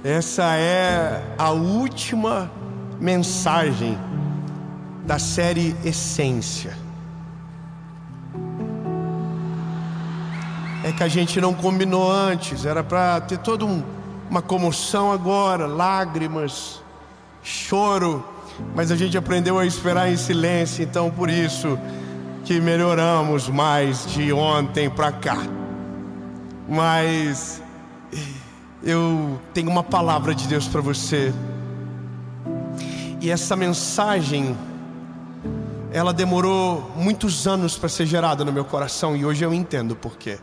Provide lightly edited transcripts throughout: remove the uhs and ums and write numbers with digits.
Essa é a última mensagem da série Essência. É que a gente não combinou antes, era para ter toda uma comoção agora, lágrimas, choro, mas a gente aprendeu a esperar em silêncio, então por isso que melhoramos mais de ontem para cá. Mas eu tenho uma palavra de Deus para você. E essa mensagem, ela demorou muitos anos para ser gerada no meu coração, e hoje eu entendo por quê.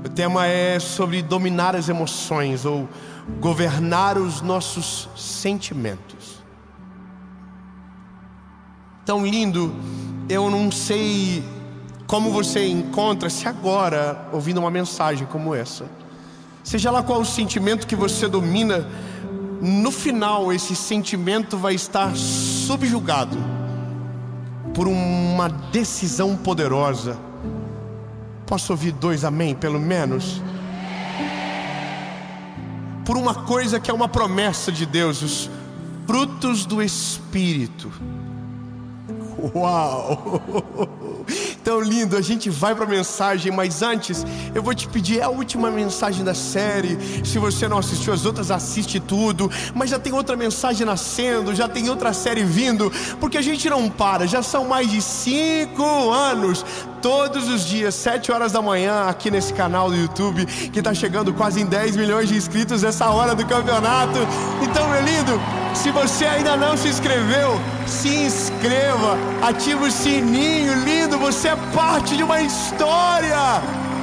O tema é sobre dominar as emoções, ou governar os nossos sentimentos. Tão lindo. Eu não sei como você encontra-se agora ouvindo uma mensagem como essa. Seja lá qual o sentimento que você domina, no final esse sentimento vai estar subjugado por uma decisão poderosa. Posso ouvir 2 amém, pelo menos? Por uma coisa que é uma promessa de Deus, os frutos do Espírito. Uau! Tão lindo. A gente vai para a mensagem, mas antes eu vou te pedir, é a última mensagem da série. Se você não assistiu as outras, assiste tudo. Mas já tem outra mensagem nascendo, já tem outra série vindo, porque a gente não para. Já são mais de 5 anos, todos os dias, 7 horas da manhã, aqui nesse canal do YouTube, que está chegando quase em 10 milhões de inscritos nessa hora do campeonato. Então, meu lindo, se você ainda não se inscreveu, se inscreva, ativa o sininho. Lindo, você é parte de uma história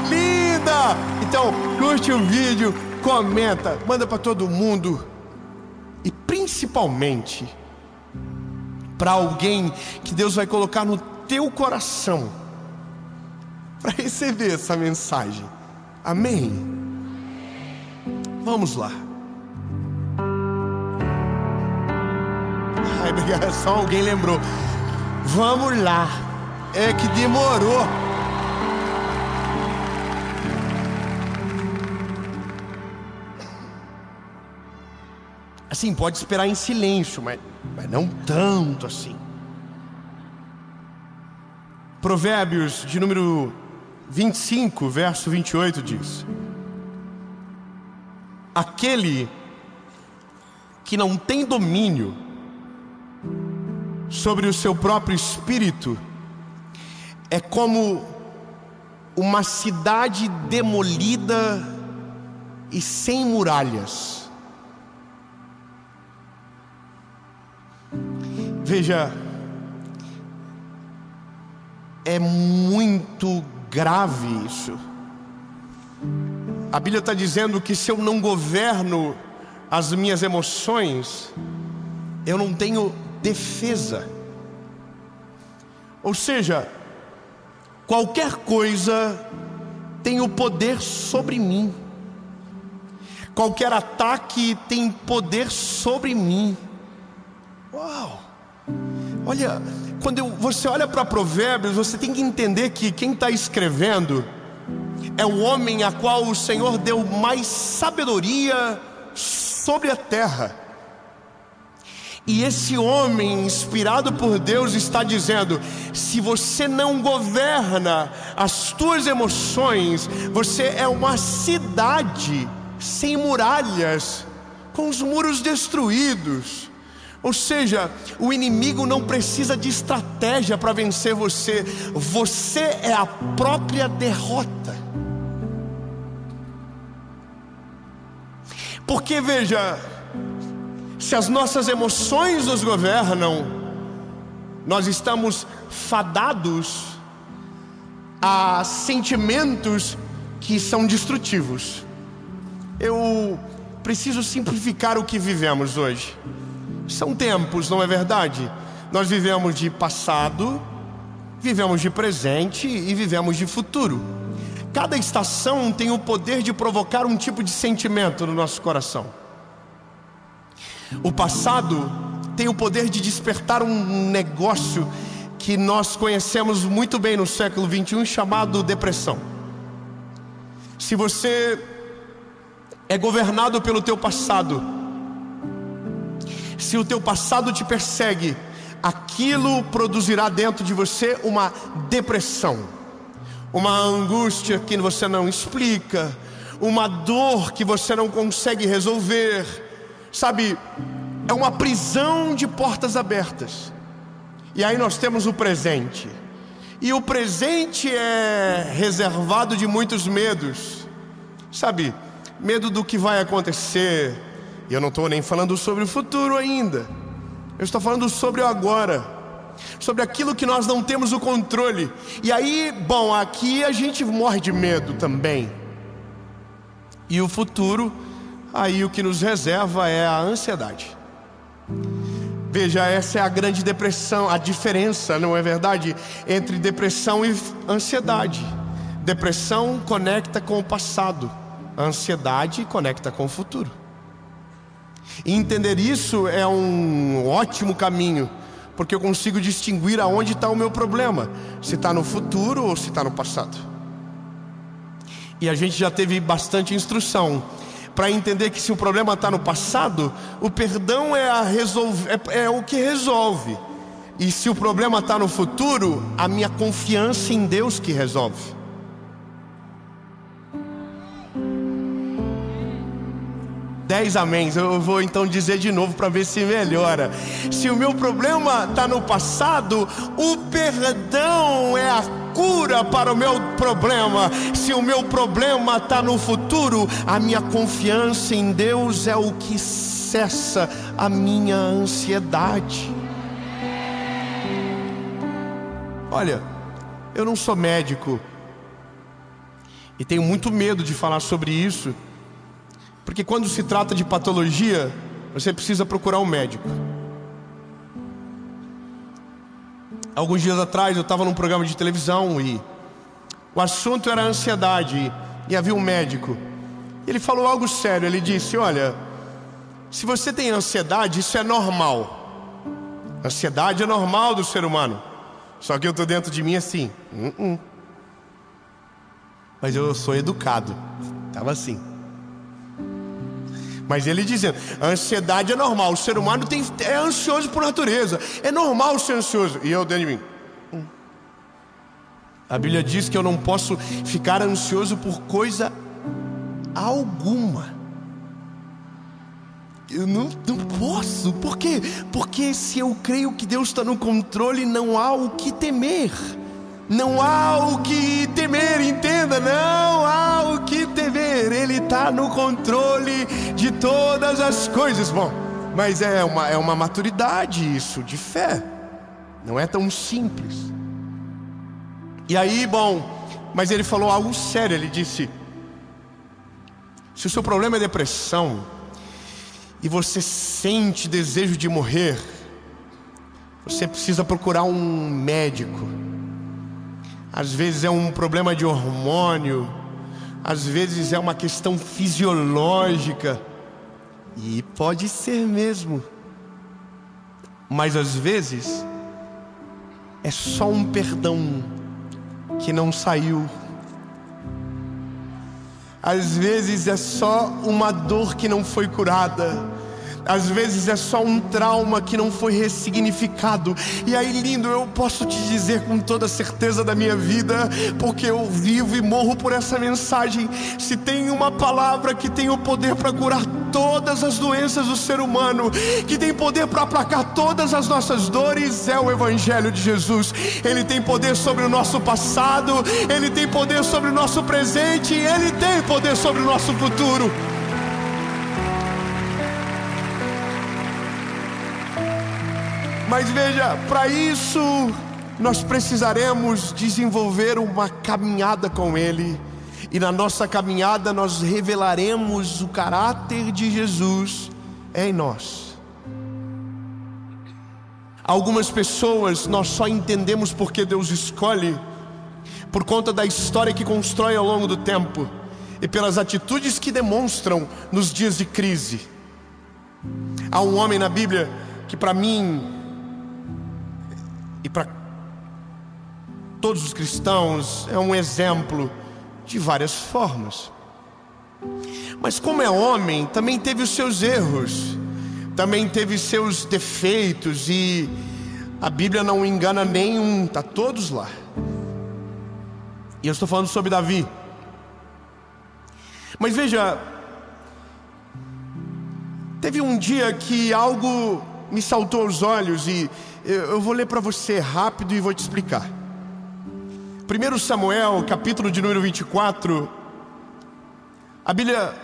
linda. Então, curte o vídeo, comenta, manda para todo mundo, e principalmente para alguém que Deus vai colocar no teu coração para receber essa mensagem. Amém? Vamos lá. Ai, obrigado, só alguém lembrou. Vamos lá. É que demorou. Assim, pode esperar em silêncio, mas não tanto assim. Provérbios de número 25, verso 28 diz: aquele que não tem domínio sobre o seu próprio espírito é como uma cidade demolida e sem muralhas. Veja, é muito grave isso. A Bíblia está dizendo que se eu não governo as minhas emoções, eu não tenho defesa. Ou seja, qualquer coisa tem o poder sobre mim. Qualquer ataque tem poder sobre mim. Uau! Olha, quando você olha para Provérbios, você tem que entender que quem está escrevendo é o homem a qual o Senhor deu mais sabedoria sobre a terra. E esse homem, inspirado por Deus, está dizendo: se você não governa as tuas emoções, você é uma cidade sem muralhas, com os muros destruídos. Ou seja, o inimigo não precisa de estratégia para vencer você. Você é a própria derrota. Porque veja, se as nossas emoções nos governam, nós estamos fadados a sentimentos que são destrutivos. Eu preciso simplificar o que vivemos hoje. São tempos, não é verdade? Nós vivemos de passado, vivemos de presente e vivemos de futuro. Cada estação tem o poder de provocar um tipo de sentimento no nosso coração. O passado tem o poder de despertar um negócio que nós conhecemos muito bem no século XXI, chamado depressão. se você é governado pelo teu passado, se o teu passado te persegue, aquilo produzirá dentro de você uma depressão, uma angústia que você não explica, uma dor que você não consegue resolver, sabe? É uma prisão de portas abertas. E aí nós temos o presente. E o presente é reservado de muitos medos, sabe? Medo do que vai acontecer. E eu não estou nem falando sobre o futuro ainda. Eu estou falando sobre o agora, sobre aquilo que nós não temos o controle. E aí, bom, aqui a gente morre de medo também. E o futuro, aí o que nos reserva é a ansiedade. Veja, essa é a grande depressão, a diferença, não é verdade? Entre depressão e ansiedade. Depressão conecta com o passado, a ansiedade conecta com o futuro. E entender isso é um ótimo caminho, porque eu consigo distinguir aonde está o meu problema, se está no futuro ou se está no passado. E a gente já teve bastante instrução para entender que se o problema está no passado, o perdão é o que resolve. E se o problema está no futuro, a minha confiança em Deus que resolve. Dez améns. Eu vou então dizer de novo para ver se melhora. Se o meu problema está no passado, o perdão é a cura para o meu problema. Se o meu problema está no futuro, a minha confiança em Deus é o que cessa a minha ansiedade. Olha, eu não sou médico e tenho muito medo de falar sobre isso, porque quando se trata de patologia, você precisa procurar um médico. Alguns dias atrás eu estava num programa de televisão e o assunto era ansiedade. E havia um médico. Ele falou algo sério. Ele disse: olha, se você tem ansiedade, isso é normal. Ansiedade é normal do ser humano. Só que eu estou dentro de mim assim. Mas eu sou educado. Estava assim. Mas ele dizendo, a ansiedade é normal. O ser humano é ansioso por natureza. É normal ser ansioso. E eu dentro de mim. A Bíblia diz que eu não posso ficar ansioso por coisa alguma. Eu não posso. Por quê? Porque se eu creio que Deus está no controle, não há o que temer. Não há o que temer, entenda. Não há o que temer. Ele está no controle de todas as coisas. Bom, mas é uma maturidade isso, de fé. Não é tão simples. E aí, bom, mas ele falou algo sério. Ele disse: se o seu problema é depressão e você sente desejo de morrer, você precisa procurar um médico. Às vezes é um problema de hormônio, às vezes é uma questão fisiológica, e pode ser mesmo, mas às vezes é só um perdão que não saiu. Às vezes é só uma dor que não foi curada. Às vezes é só um trauma que não foi ressignificado. E aí, lindo, eu posso te dizer com toda certeza da minha vida, porque eu vivo e morro por essa mensagem: se tem uma palavra que tem o poder para curar todas as doenças do ser humano, que tem poder para aplacar todas as nossas dores, é o Evangelho de Jesus. Ele tem poder sobre o nosso passado, Ele tem poder sobre o nosso presente, Ele tem poder sobre o nosso futuro. Mas veja, para isso nós precisaremos desenvolver uma caminhada com Ele. E na nossa caminhada nós revelaremos o caráter de Jesus em nós. Algumas pessoas nós só entendemos porque Deus escolhe por conta da história que constrói ao longo do tempo e pelas atitudes que demonstram nos dias de crise. Há um homem na Bíblia que, para mim e para todos os cristãos, é um exemplo de várias formas. Mas como é homem, também teve os seus erros, também teve seus defeitos, e a Bíblia não engana nenhum, está todos lá. E eu estou falando sobre Davi. Mas veja, teve um dia que algo me saltou aos olhos, e eu vou ler para você rápido e vou te explicar. 1 Samuel, capítulo de número 24, a Bíblia,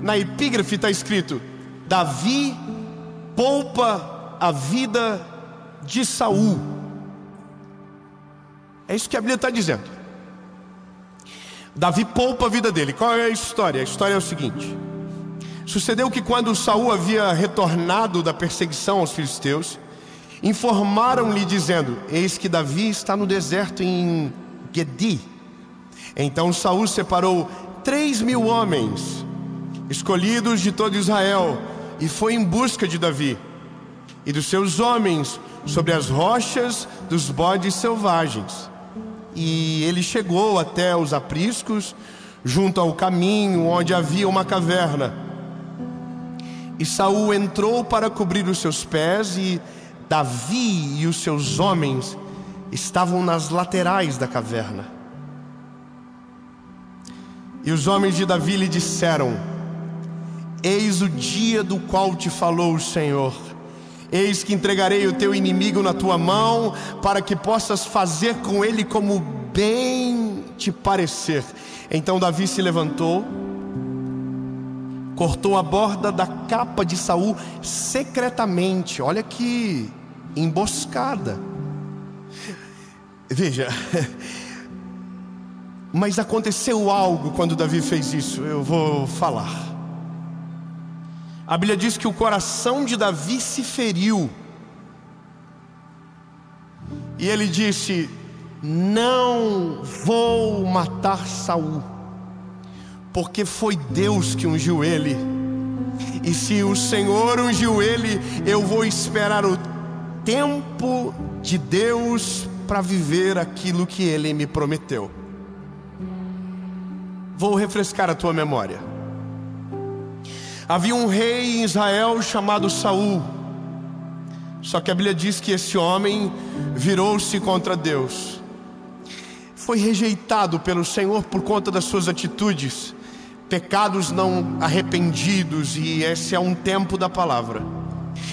na epígrafe está escrito: Davi poupa a vida de Saul. É isso que a Bíblia está dizendo. Davi poupa a vida dele. Qual é a história? A história é o seguinte: sucedeu que quando Saul havia retornado da perseguição aos filisteus, informaram-lhe dizendo: eis que Davi está no deserto em Gedi. Então Saul separou 3.000 homens escolhidos de todo Israel e foi em busca de Davi e dos seus homens sobre as rochas dos bodes selvagens. E ele chegou até os apriscos, junto ao caminho onde havia uma caverna. E Saul entrou para cobrir os seus pés, e Davi e os seus homens estavam nas laterais da caverna. E os homens de Davi lhe disseram: eis o dia do qual te falou o Senhor. Eis que entregarei o teu inimigo na tua mão, para que possas fazer com ele como bem te parecer. Então Davi se levantou, cortou a borda da capa de Saul secretamente. Olha que emboscada. Veja, mas aconteceu algo quando Davi fez isso. Eu vou falar. A Bíblia diz que o coração de Davi se feriu, e ele disse: não vou matar Saul, porque foi Deus que ungiu ele, e se o Senhor ungiu ele, eu vou esperar o tempo de Deus para viver aquilo que ele me prometeu. Vou refrescar a tua memória. Havia um rei em Israel chamado Saul. Só que a Bíblia diz que esse homem virou-se contra Deus. Foi rejeitado pelo Senhor por conta das suas atitudes, pecados não arrependidos, e esse é um tempo da palavra.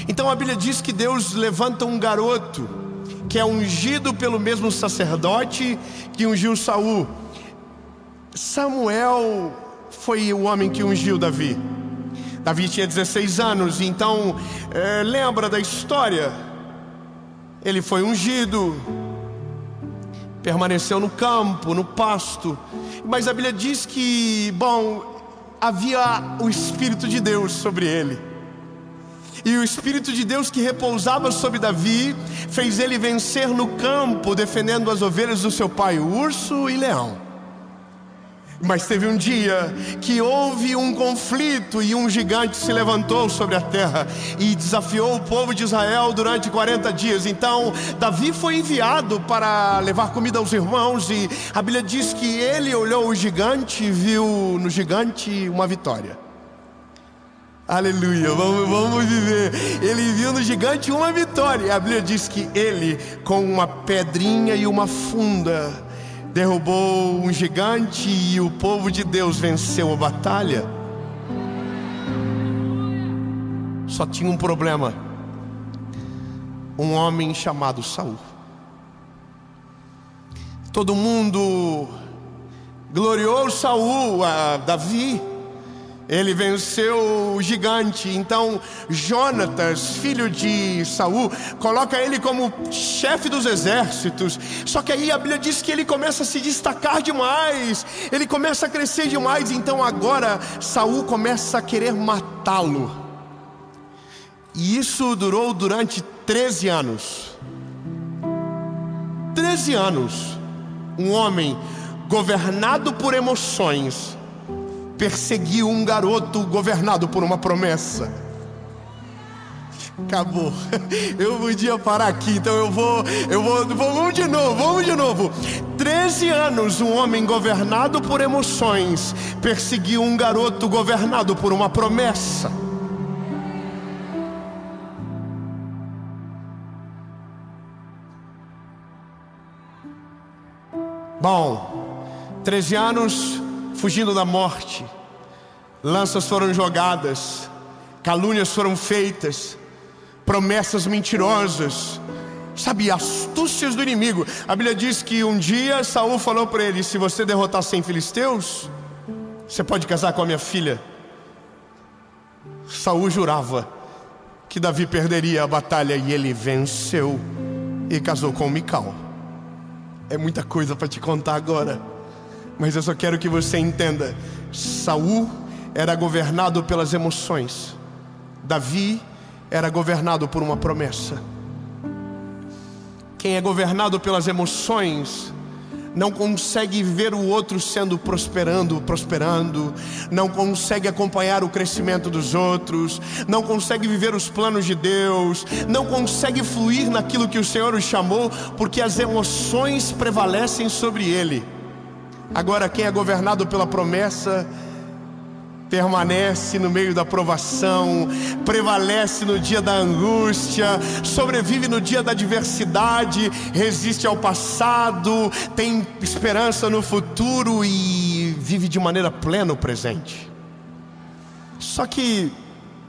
Então a Bíblia diz que Deus levanta um garoto que é ungido pelo mesmo sacerdote que ungiu Saul. Samuel foi o homem que ungiu Davi. Davi tinha 16 anos, então lembra da história. Ele foi ungido, permaneceu no campo, no pasto. Mas a Bíblia diz que, havia o Espírito de Deus sobre ele. E o Espírito de Deus que repousava sobre Davi fez ele vencer no campo, defendendo as ovelhas do seu pai, o urso e leão. Mas teve um dia que houve um conflito, e um gigante se levantou sobre a terra e desafiou o povo de Israel durante 40 dias. Então Davi foi enviado para levar comida aos irmãos, e a Bíblia diz que ele olhou o gigante e viu no gigante uma vitória. Aleluia, vamos viver. Ele viu no gigante uma vitória. A Bíblia diz que ele, com uma pedrinha e uma funda, derrubou um gigante, e o povo de Deus venceu a batalha. Só tinha um problema: um homem chamado Saul. Todo mundo gloriou Saul, a Davi. Ele venceu o gigante. Então Jonatas, filho de Saul, coloca ele como chefe dos exércitos. Só que aí a Bíblia diz que ele começa a se destacar demais, ele começa a crescer demais. Então agora Saul começa a querer matá-lo. E isso durou durante 13 anos. 13 anos. Um homem governado por emoções perseguiu um garoto governado por uma promessa. Acabou. Eu podia parar aqui, então vamos de novo. 13 anos, um homem governado por emoções perseguiu um garoto governado por uma promessa. Bom, 13 anos fugindo da morte, lanças foram jogadas, calúnias foram feitas, promessas mentirosas, sabe, astúcias do inimigo. A Bíblia diz que um dia Saul falou para ele: se você derrotar 100 filisteus, você pode casar com a minha filha. Saul jurava que Davi perderia a batalha, e ele venceu e casou com Mical. É muita coisa para te contar agora, mas eu só quero que você entenda: Saul era governado pelas emoções, Davi era governado por uma promessa. Quem é governado pelas emoções não consegue ver o outro sendo prosperando, não consegue acompanhar o crescimento dos outros, não consegue viver os planos de Deus, não consegue fluir naquilo que o Senhor o chamou, porque as emoções prevalecem sobre ele. Agora, quem é governado pela promessa permanece no meio da provação, prevalece no dia da angústia, sobrevive no dia da adversidade, resiste ao passado, tem esperança no futuro e vive de maneira plena o presente. Só que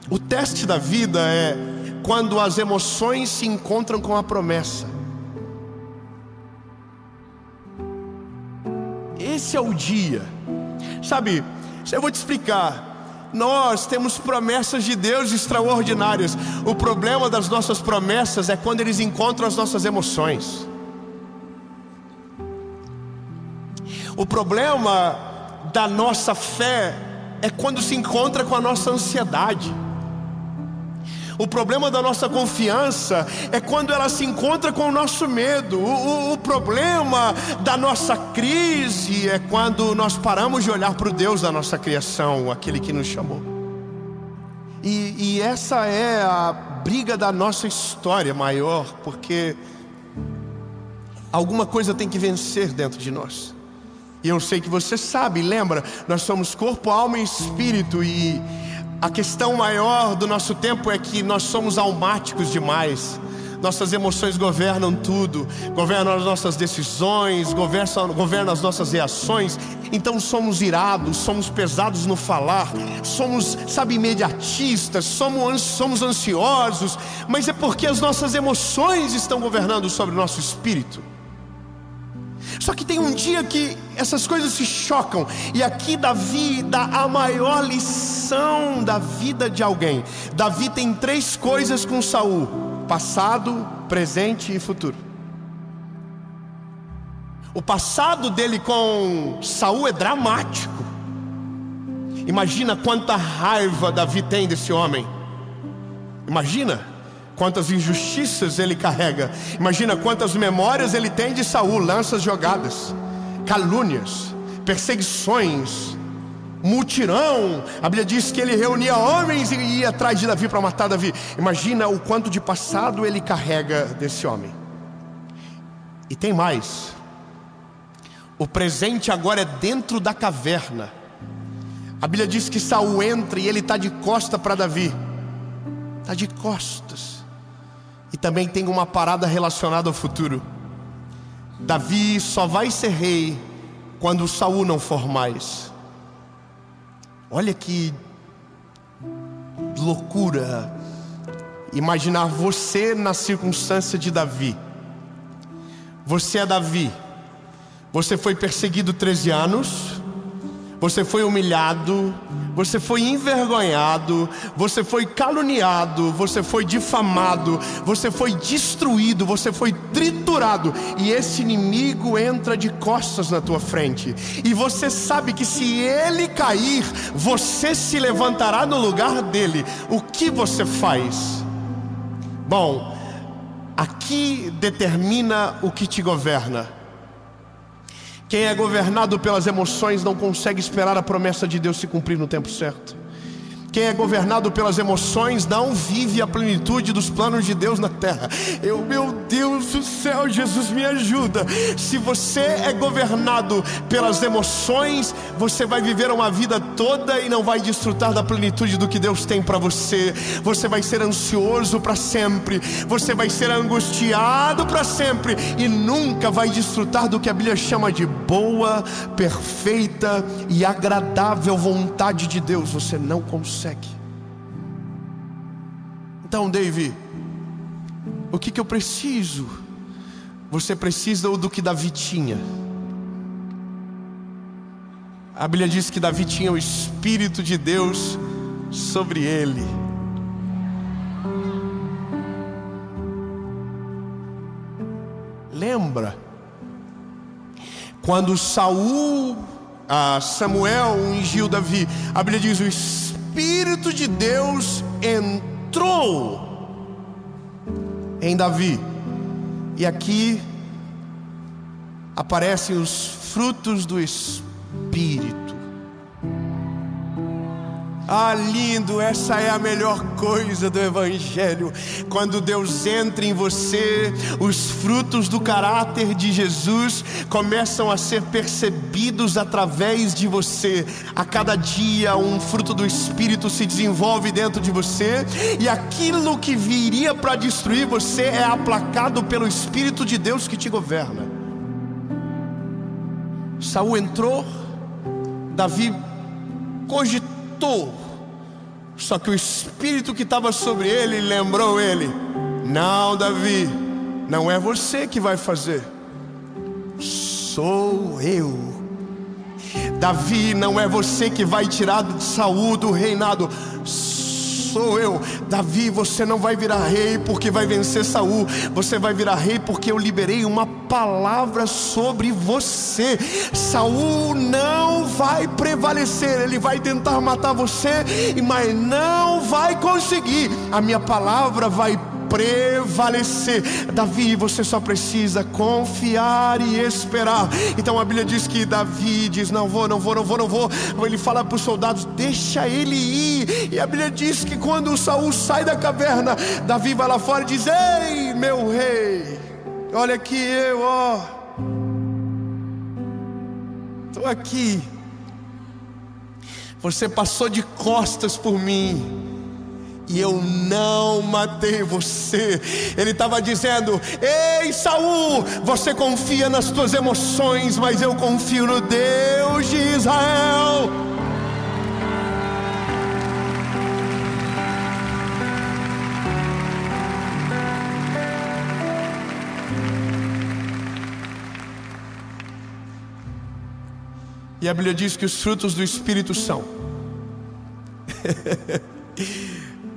o teste da vida é quando as emoções se encontram com a promessa. Esse é o dia, sabe? Eu vou te explicar. Nós temos promessas de Deus extraordinárias. O problema das nossas promessas é quando eles encontram as nossas emoções. O problema da nossa fé é quando se encontra com a nossa ansiedade. O problema da nossa confiança é quando ela se encontra com o nosso medo. O problema da nossa crise é quando nós paramos de olhar para o Deus da nossa criação, aquele que nos chamou. E essa é a briga da nossa história maior, porque alguma coisa tem que vencer dentro de nós. E eu sei que você sabe, lembra? Nós somos corpo, alma e espírito, e a questão maior do nosso tempo é que nós somos almáticos demais. Nossas emoções governam tudo, governam as nossas decisões, governam as nossas reações. Então somos irados, somos pesados no falar, somos, sabe, imediatistas, somos ansiosos. Mas é porque as nossas emoções estão governando sobre o nosso espírito. Só que tem um dia que essas coisas se chocam, e aqui Davi dá a maior lição da vida de alguém. Davi tem 3 coisas com Saul: passado, presente e futuro. O passado dele com Saul é dramático. Imagina quanta raiva Davi tem desse homem. Imagina quantas injustiças ele carrega. Imagina quantas memórias ele tem de Saul: lanças jogadas, calúnias, perseguições, mutirão. A Bíblia diz que ele reunia homens e ia atrás de Davi para matar Davi. Imagina o quanto de passado ele carrega desse homem. E tem mais. O presente agora é dentro da caverna. A Bíblia diz que Saul entra e ele está de costa para Davi. Está de costas. E também tem uma parada relacionada ao futuro. Davi só vai ser rei quando Saul não for mais. Olha que loucura imaginar você na circunstância de Davi. Você é Davi. Você foi perseguido 13 anos. Você foi humilhado, você foi envergonhado, você foi caluniado, você foi difamado, você foi destruído, você foi triturado. E esse inimigo entra de costas na tua frente. E você sabe que se ele cair, você se levantará no lugar dele. O que você faz? Bom, aqui determina o que te governa. Quem é governado pelas emoções não consegue esperar a promessa de Deus se cumprir no tempo certo. Quem é governado pelas emoções não vive a plenitude dos planos de Deus na terra. Meu Deus do céu, Jesus me ajuda. Se você é governado pelas emoções, você vai viver uma vida toda e não vai desfrutar da plenitude do que Deus tem para você. Você vai ser ansioso para sempre, você vai ser angustiado para sempre e nunca vai desfrutar do que a Bíblia chama de boa, perfeita e agradável vontade de Deus. Você não consegue. Então, Davi, o que eu preciso? Você precisa do que Davi tinha. A Bíblia diz que Davi tinha o Espírito de Deus sobre ele. Lembra quando Samuel ungiu Davi? A Bíblia diz: o Espírito de Deus entrou em Davi. E aqui aparecem os frutos do Espírito. Ah, lindo, essa é a melhor coisa do Evangelho. Quando Deus entra em você, os frutos do caráter de Jesus começam a ser percebidos através de você. A cada dia um fruto do Espírito se desenvolve dentro de você, e aquilo que viria para destruir você é aplacado pelo Espírito de Deus que te governa. Saul entrou, Davi cogitou, só que o Espírito que estava sobre ele lembrou ele: não, Davi, não é você que vai fazer, sou eu. Davi, não é você que vai tirar Saul do reinado, sou eu. Davi, você não vai virar rei porque vai vencer Saul. Você vai virar rei porque eu liberei uma palavra sobre você. Saul não vai prevalecer. Ele vai tentar matar você, mas não vai conseguir. A minha palavra vai prevalecer. Davi, você só precisa confiar e esperar. Então a Bíblia diz que Davi diz: não vou. Ele fala para os soldados: deixa ele ir. E a Bíblia diz que quando Saul sai da caverna, Davi vai lá fora e diz: ei, meu rei, olha aqui eu, estou aqui. Você passou de costas por mim e eu não matei você. Ele estava dizendo: ei, Saul, você confia nas tuas emoções, mas eu confio no Deus de Israel. E a Bíblia diz que os frutos do Espírito são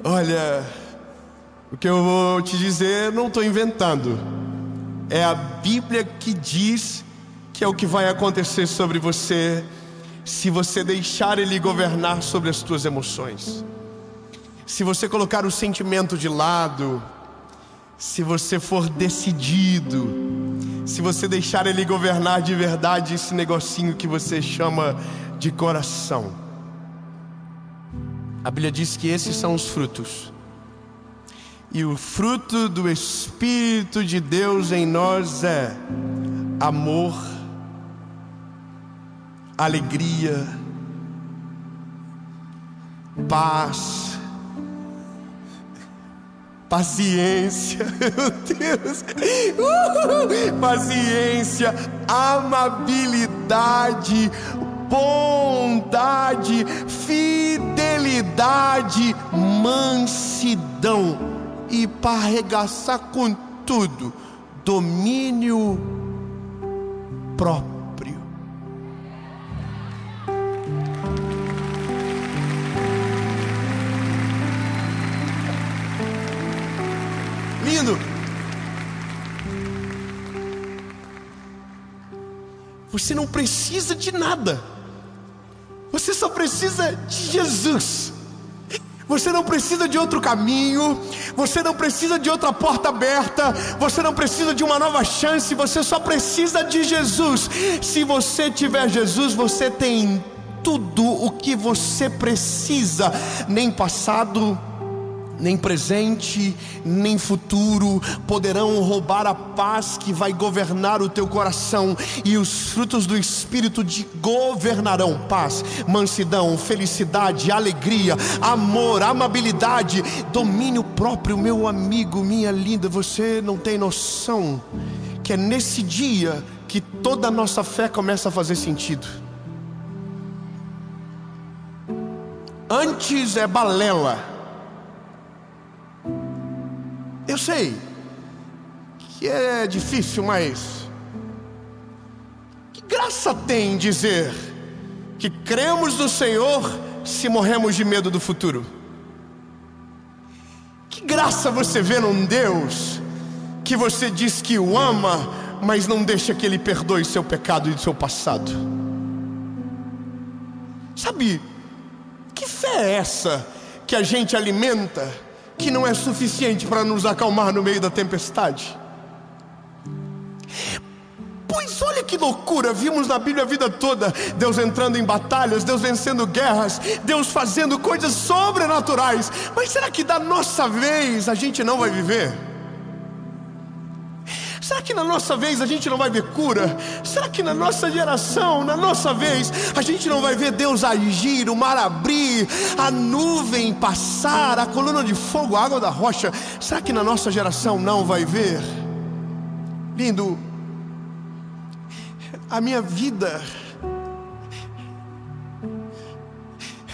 olha, o que eu vou te dizer, não estou inventando. É a Bíblia que diz que é o que vai acontecer sobre você, se você deixar Ele governar sobre as tuas emoções. Se você colocar o sentimento de lado, se você for decidido, se você deixar Ele governar de verdade esse negocinho que você chama de coração. A Bíblia diz que esses são os frutos. E o fruto do Espírito de Deus em nós é amor, alegria, paz, paciência, meu Deus, paciência, amabilidade, bondade, fidelidade, mansidão e, para arregaçar com tudo, domínio próprio. Lindo. Você não precisa de nada. Você só precisa de Jesus. Você não precisa de outro caminho. Você não precisa de outra porta aberta. Você não precisa de uma nova chance. Você só precisa de Jesus. Se você tiver Jesus, você tem tudo o que você precisa. Nem passado, nem presente, nem futuro poderão roubar a paz que vai governar o teu coração. E os frutos do Espírito te governarão: paz, mansidão, felicidade, alegria, amor, amabilidade, domínio próprio. Meu amigo, minha linda, você não tem noção que é nesse dia que toda a nossa fé começa a fazer sentido. Antes é balela. Eu sei que é difícil, mas que graça tem dizer que cremos no Senhor se morremos de medo do futuro? Que graça você vê num Deus que você diz que o ama, mas não deixa que Ele perdoe seu pecado e seu passado? Sabe, que fé é essa que a gente alimenta, que não é suficiente para nos acalmar no meio da tempestade? Pois olha que loucura, vimos na Bíblia a vida toda Deus entrando em batalhas, Deus vencendo guerras, Deus fazendo coisas sobrenaturais. Mas será que da nossa vez a gente não vai viver? Será que na nossa vez a gente não vai ver cura? Será que na nossa geração, na nossa vez, a gente não vai ver Deus agir, o mar abrir, a nuvem passar, a coluna de fogo, a água da rocha? Será que na nossa geração não vai ver? Lindo, a minha vida,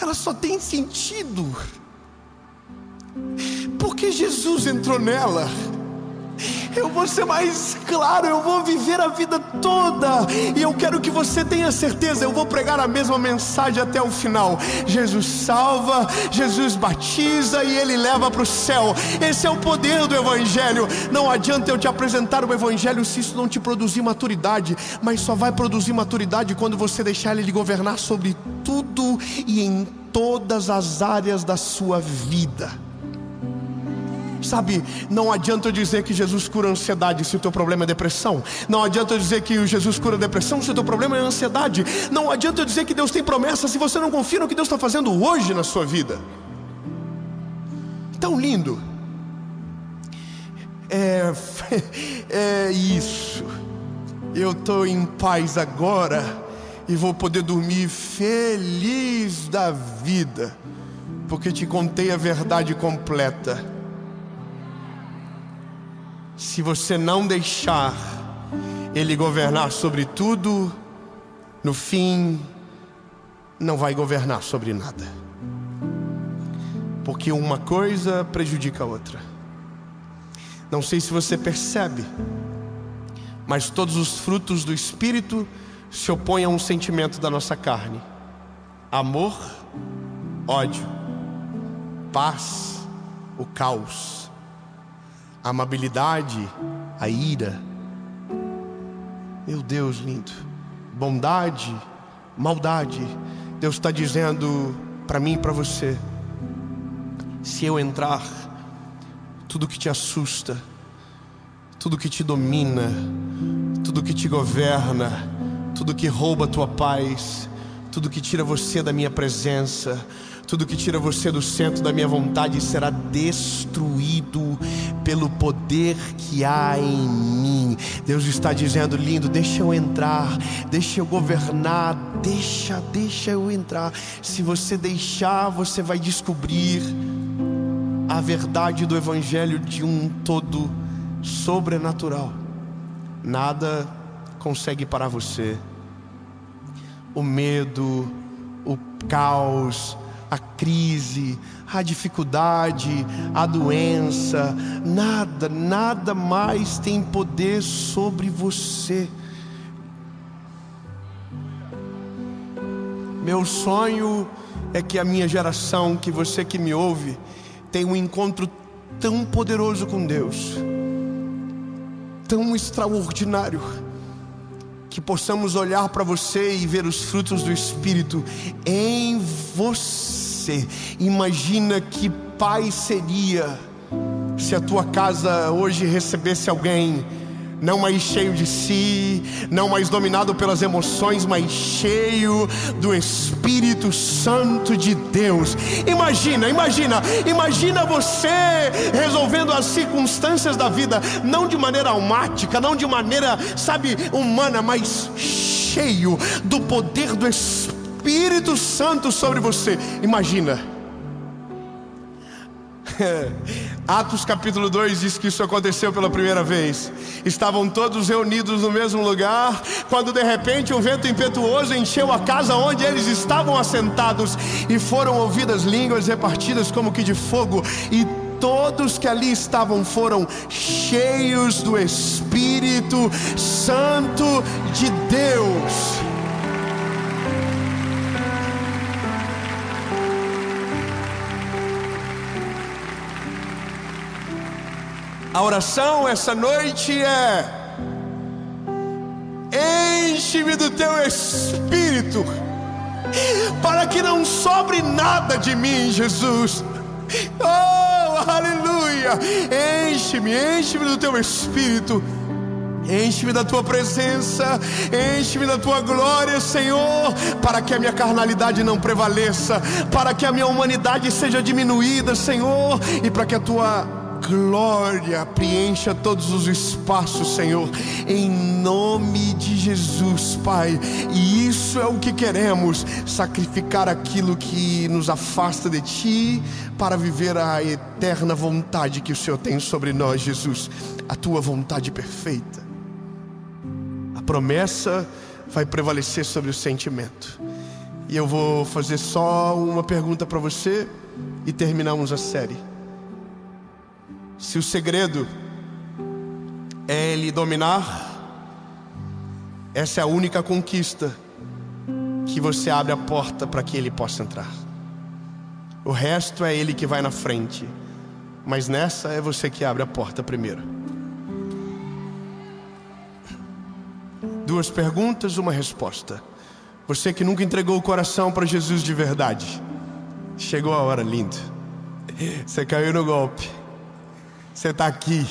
ela só tem sentido porque Jesus entrou nela. Eu vou ser mais claro, eu vou viver a vida toda, e eu quero que você tenha certeza, eu vou pregar a mesma mensagem até o final. Jesus salva, Jesus batiza e Ele leva para o céu. Esse é o poder do Evangelho. Não adianta eu te apresentar o Evangelho se isso não te produzir maturidade, mas só vai produzir maturidade quando você deixar Ele governar sobre tudo e em todas as áreas da sua vida. Sabe, não adianta eu dizer que Jesus cura a ansiedade se o teu problema é depressão. Não adianta eu dizer que Jesus cura a depressão se o teu problema é ansiedade. Não adianta eu dizer que Deus tem promessa se você não confia no que Deus está fazendo hoje na sua vida. Tão lindo. É isso. Eu estou em paz agora e vou poder dormir feliz da vida, porque te contei a verdade completa. Se você não deixar Ele governar sobre tudo, no fim, não vai governar sobre nada. Porque uma coisa prejudica a outra. Não sei se você percebe, mas todos os frutos do Espírito se opõem a um sentimento da nossa carne: amor, ódio, paz, o caos, amabilidade, a ira. Meu Deus lindo, bondade, maldade. Deus está dizendo para mim e para você: se eu entrar, tudo que te assusta, tudo que te domina, tudo que te governa, tudo que rouba a tua paz, tudo que tira você da minha presença, tudo que tira você do centro da minha vontade, será destruído pelo poder que há em mim. Deus está dizendo: lindo, deixa eu entrar, deixa eu governar, deixa eu entrar. Se você deixar, você vai descobrir a verdade do Evangelho de um todo sobrenatural. Nada consegue parar você. O medo, o caos, a crise, a dificuldade, a doença, nada mais tem poder sobre você. Meu sonho é que a minha geração, que você que me ouve, tenha um encontro tão poderoso com Deus, tão extraordinário, que possamos olhar para você e ver os frutos do Espírito em você. Imagina que pai seria se a tua casa hoje recebesse alguém Não mais cheio de si, não mais dominado pelas emoções, mas cheio do Espírito Santo de Deus. Imagina você resolvendo as circunstâncias da vida, não de maneira almática, não de maneira, humana, mas cheio do poder do Espírito Santo sobre você. Imagina. Atos capítulo 2 diz que isso aconteceu pela primeira vez. Estavam todos reunidos no mesmo lugar, quando de repente um vento impetuoso encheu a casa onde eles estavam assentados, e foram ouvidas línguas repartidas como que de fogo, e todos que ali estavam foram cheios do Espírito Santo de Deus. A oração essa noite é: enche-me do teu Espírito, para que não sobre nada de mim, Jesus. Oh, aleluia! Enche-me do teu Espírito. Enche-me da tua presença, enche-me da tua glória, Senhor, para que a minha carnalidade não prevaleça, para que a minha humanidade seja diminuída, Senhor, e para que a tua glória preencha todos os espaços, Senhor, em nome de Jesus, Pai. E isso é o que queremos: sacrificar aquilo que nos afasta de Ti, para viver a eterna vontade que o Senhor tem sobre nós, Jesus, a Tua vontade perfeita. A promessa vai prevalecer sobre o sentimento. E eu vou fazer só uma pergunta para você e terminamos a série. Se o segredo é Ele dominar, essa é a única conquista que você abre a porta para que Ele possa entrar. O resto é Ele que vai na frente, mas nessa é você que abre a porta primeiro. 2 perguntas, 1 resposta. Você que nunca entregou o coração para Jesus de verdade, chegou a hora, lindo. Você caiu no golpe. Você está aqui,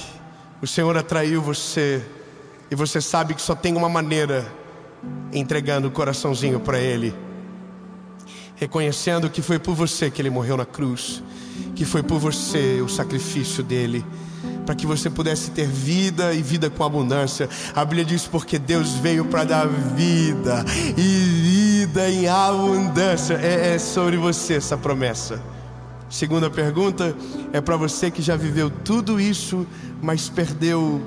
o Senhor atraiu você, e você sabe que só tem uma maneira: entregando o coraçãozinho para Ele, reconhecendo que foi por você que Ele morreu na cruz, que foi por você o sacrifício dEle, para que você pudesse ter vida e vida com abundância. A Bíblia diz: porque Deus veio para dar vida e vida em abundância. É sobre você essa promessa. 2ª pergunta é para você que já viveu tudo isso, mas perdeu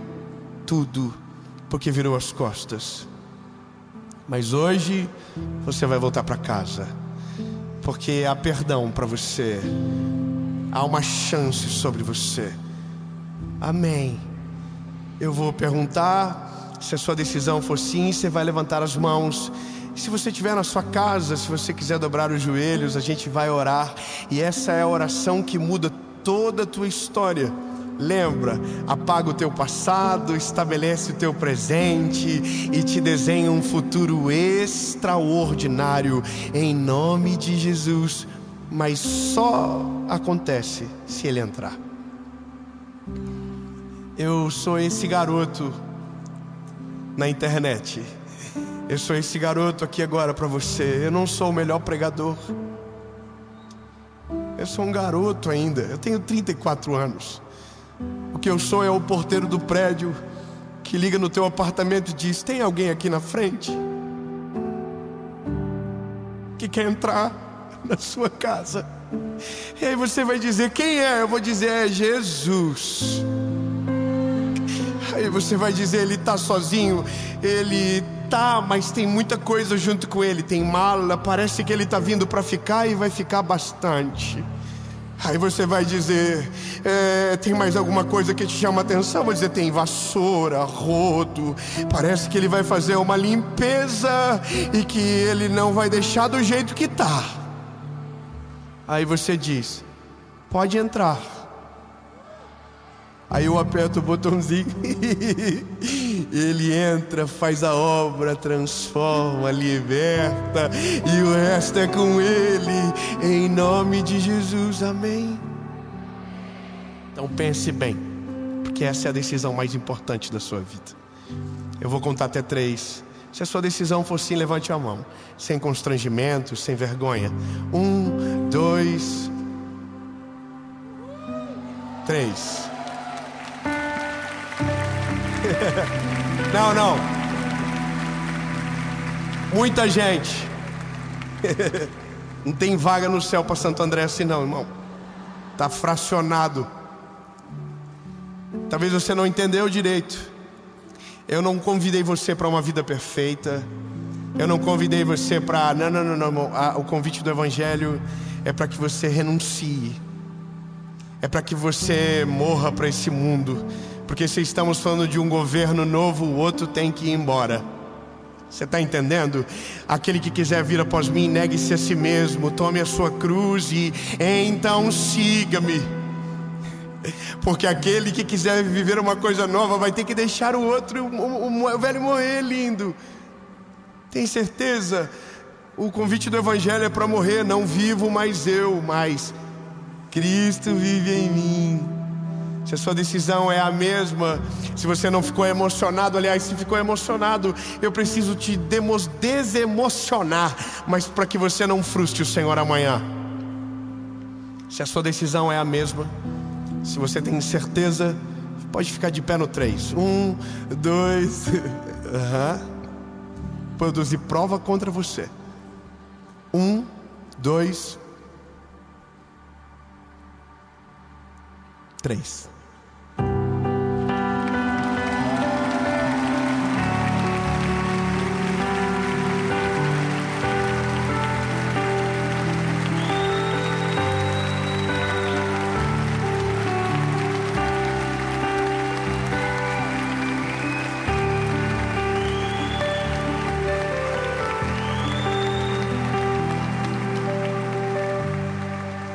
tudo porque virou as costas. Mas hoje você vai voltar para casa, porque há perdão para você, há uma chance sobre você. Amém. Eu vou perguntar, se a sua decisão for sim, você vai levantar as mãos. Se você estiver na sua casa, se você quiser dobrar os joelhos, a gente vai orar. E essa é a oração que muda toda a tua história. Lembra, apaga o teu passado, estabelece o teu presente e te desenha um futuro extraordinário, em nome de Jesus. Mas só acontece se Ele entrar. Eu sou esse garoto na internet. Eu sou esse garoto aqui agora para você. Eu não sou o melhor pregador. Eu sou um garoto ainda. Eu tenho 34 anos. O que eu sou é o porteiro do prédio que liga no teu apartamento e diz: tem alguém aqui na frente que quer entrar na sua casa? E aí você vai dizer: quem é? Eu vou dizer: é Jesus. Aí você vai dizer: ele está sozinho? Ele tá, mas tem muita coisa junto com ele. Tem mala, parece que ele está vindo para ficar e vai ficar bastante. Aí você vai dizer: tem mais alguma coisa que te chama a atenção? Eu vou dizer: tem vassoura, rodo, parece que ele vai fazer uma limpeza e que ele não vai deixar do jeito que tá. Aí você diz: pode entrar. Aí eu aperto o botãozinho, ele entra, faz a obra, transforma, liberta, e o resto é com Ele, em nome de Jesus, amém. Então pense bem, porque essa é a decisão mais importante da sua vida. Eu vou contar até 3. Se a sua decisão for sim, levante a mão, sem constrangimento, sem vergonha. 1, 2, 3. Não. Muita gente. Não tem vaga no céu para Santo André assim não, irmão. Está fracionado. Talvez você não entendeu direito. Eu não convidei você para uma vida perfeita. Eu não convidei você para... Não, irmão. O convite do Evangelho é para que você renuncie. É para que você morra para esse mundo. Porque se estamos falando de um governo novo, o outro tem que ir embora. Você está entendendo? Aquele que quiser vir após mim, negue-se a si mesmo, tome a sua cruz e então siga-me. Porque aquele que quiser viver uma coisa nova vai ter que deixar o outro, o velho morrer, lindo. Tem certeza? O convite do Evangelho é para morrer. Não vivo mais eu, mas Cristo vive em mim. Se a sua decisão é a mesma, se você não ficou emocionado, aliás, se ficou emocionado, eu preciso te desemocionar, mas para que você não frustre o Senhor amanhã. Se a sua decisão é a mesma, se você tem certeza, pode ficar de pé no 3. 1, 2, produzir prova contra você. 1, 2, 3.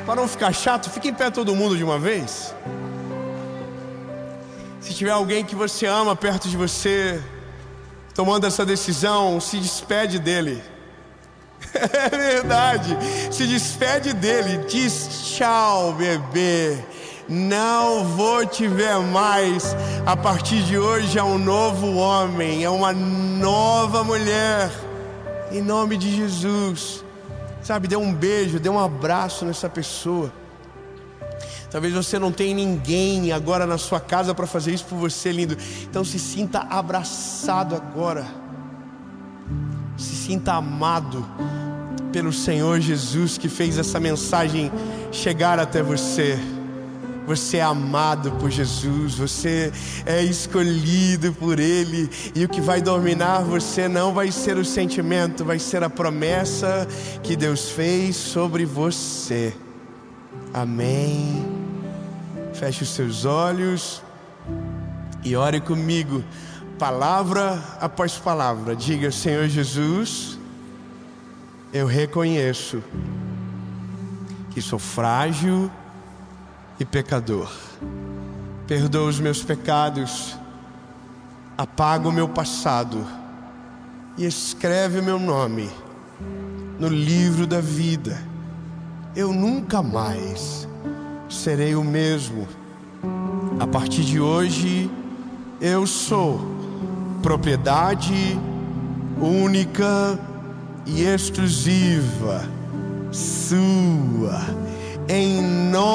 Para não ficar chato, fique em pé todo mundo de uma vez. Se tiver alguém que você ama perto de você, tomando essa decisão, se despede dele. É verdade, se despede dele. Diz tchau, bebê. Não vou te ver mais. A partir de hoje é um novo homem, é uma nova mulher. Em nome de Jesus. Sabe, dê um beijo, dê um abraço nessa pessoa. Talvez você não tenha ninguém agora na sua casa para fazer isso por você, lindo. Então se sinta abraçado agora. Se sinta amado pelo Senhor Jesus, que fez essa mensagem chegar até você. Você é amado por Jesus, você é escolhido por Ele. E o que vai dominar você não vai ser o sentimento, vai ser a promessa que Deus fez sobre você. Amém. Feche os seus olhos e ore comigo, palavra após palavra. Diga: Senhor Jesus, eu reconheço que sou frágil e pecador. Perdoa os meus pecados, apaga o meu passado e escreve o meu nome no livro da vida. Eu nunca mais serei o mesmo. A partir de hoje eu sou propriedade única e exclusiva sua. Em nome